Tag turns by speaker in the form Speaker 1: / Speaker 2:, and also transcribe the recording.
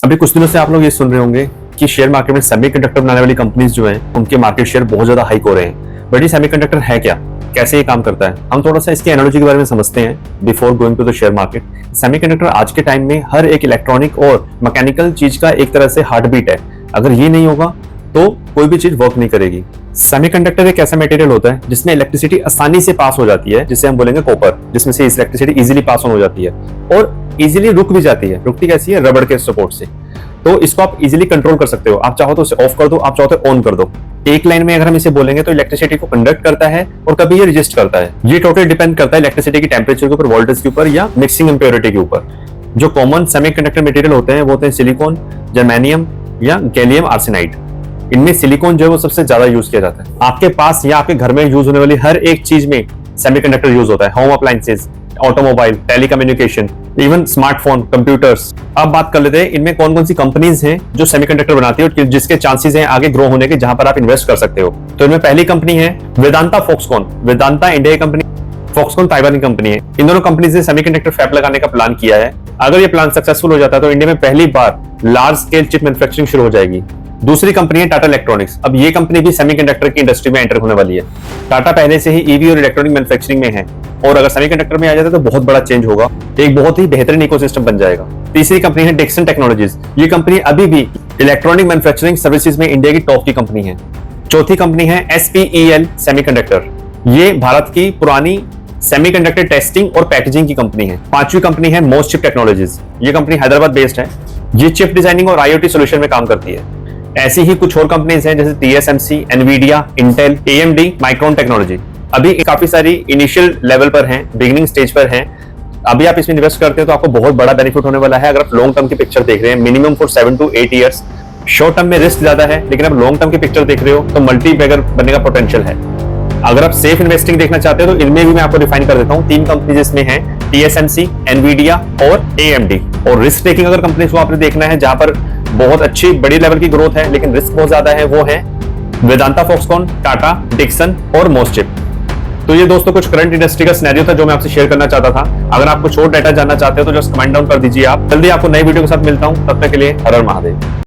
Speaker 1: अभी कुछ दिनों से आप लोग ये सुन रहे होंगे कि शेयर मार्केट में सेमीकंडक्टर बनाने वाली कंपनीज जो हैं उनके मार्केट शेयर बहुत ज्यादा हाइक हो रहे हैं। बट ये सेमीकंडक्टर है क्या, कैसे ये काम करता है, हम थोड़ा सा इसकी एनालॉजी के बारे में समझते हैं before going to the share market. Semiconductor आज के टाइम में हर एक इलेक्ट्रॉनिक और मैकेनिकल चीज का एक तरह से हार्ट बीट है। अगर ये नहीं होगा तो कोई भी चीज वर्क नहीं करेगी। सेमीकंडक्टर एक ऐसा मटेरियल होता है जिसमें इलेक्ट्रिसिटी आसानी से पास हो जाती है, जिसे हम बोलेंगे कॉपर, जिसमें से इलेक्ट्रिसिटी इजीली पास ऑन हो जाती है और इजीली रुक भी जाती है। रुकती कैसी है? रबड़ के सपोर्ट से। तो इसको आप इजीली कंट्रोल कर सकते हो। आप चाहो तो उसे ऑफ कर दो, आप चाहो तो ऑन कर दो। एक लाइन में अगर हम इसे बोलेंगे तो इलेक्ट्रिसिटी को कंडक्ट करता है और कभी ये रेजिस्ट करता है। ये टोटल डिपेंड करता है इलेक्ट्रिसिटी की टेम्परेचर के ऊपर, वोल्टेज के ऊपर या मिक्सिंग इम्प्योरिटी के ऊपर। जो कॉमन सेमीकंडक्टर मटेरियल होते हैं वो होते हैं सिलिकॉन, जर्मेनियम या गैलियम आर्सेनाइड। इनमें सिलिकॉन जो है वो सबसे ज्यादा यूज किया जाता है। आपके पास या आपके घर में यूज होने वाली हर एक चीज में सेमीकंडक्टर यूज होता है। Home appliances, automobile, telecommunication, even smartphone, computers. अब बात कर लेते हैं इनमें कौन कौन सी कंपनीज हैं जो सेमीकंडक्टर बनाती है और जिसके चांसेस हैं आगे ग्रो होने के, जहां पर आप इन्वेस्ट कर सकते हो। तो इनमें पहली कंपनी है वेदांता फॉक्सकॉन। वेदांता इंडिया की कंपनी, फॉक्सकॉन ताइवान की कंपनी है। इन दोनों कंपनीज ने सेमीकंडक्टर फैब लगाने का प्लान किया है। अगर ये प्लान सक्सेसफुल हो जाता है तो इंडिया में पहली बार लार्ज स्केल चिप मैन्युफैक्चरिंग शुरू हो जाएगी। दूसरी कंपनी है टाटा इलेक्ट्रॉनिक्स। अब ये कंपनी भी सेमीकंडक्टर की इंडस्ट्री में एंटर होने वाली है। टाटा पहले से ही ईवी और इलेक्ट्रॉनिक मैन्युफैक्चरिंग में है और अगर सेमीकंडक्टर में आ जाता है तो बहुत बड़ा चेंज होगा, एक बहुत ही बेहतरीन इकोसिस्टम बन जाएगा। तीसरी कंपनी है डिक्सन टेक्नोलॉजीज। ये कंपनी अभी भी इलेक्ट्रॉनिक मैन्युफैक्चरिंग सर्विसेज में इंडिया की टॉप की कंपनी है। चौथी कंपनी है SPEL सेमीकंडक्टर। ये भारत की पुरानी सेमीकंडक्टर टेस्टिंग और पैकेजिंग की कंपनी है। पांचवी कंपनी है मोस्टचिप टेक्नोलॉजीज। ये कंपनी हैदराबाद बेस्ड है। ये चिप डिजाइनिंग और IoT सोल्यूशन में काम करती है। ऐसी ही कुछ और कंपनीज हैं जैसे TSMC, NVIDIA, Intel, AMD, micron technology. अभी काफी सारी इनिशियल लेवल पर हैं, बिगिनिंग स्टेज पर हैं। अभी आप इसमें इन्वेस्ट करते हैं तो आपको बहुत बड़ा बेनिफिट होने वाला है। अगर आप लॉन्ग टर्म की पिक्चर देख रहे हैं, minimum for 7 to 8 years. Short term में रिस्क ज्यादा है, लेकिन आप लॉन्ग टर्म की पिक्चर देख रहे हो तो मल्टी बैगर बनने का पोटेंशियल है। अगर आप सेफ इन्वेस्टिंग देखना चाहते हो तो इनमें भी मैं आपको डिफाइन कर देता हूँ। 3 कंपनीज इसमें हैं, TSMC, NVIDIA और AMD। और रिस्क टेकिंग अगर कंपनीज को आपने देखना है जहां पर बहुत अच्छी बड़ी लेवल की ग्रोथ है लेकिन रिस्क बहुत ज्यादा है, वो है वेदांता फॉक्सकॉन, टाटा, डिक्सन और मोस्टचिप। तो ये दोस्तों कुछ करंट इंडस्ट्री का सिनेरियो था जो मैं आपसे शेयर करना चाहता था। अगर आप कुछ और डाटा जानना चाहते हो तो जस्ट कमेंट डाउन कर दीजिए। आप जल्दी आपको नई वीडियो के साथ मिलता हूं, तब तक के लिए हर हर महादेव।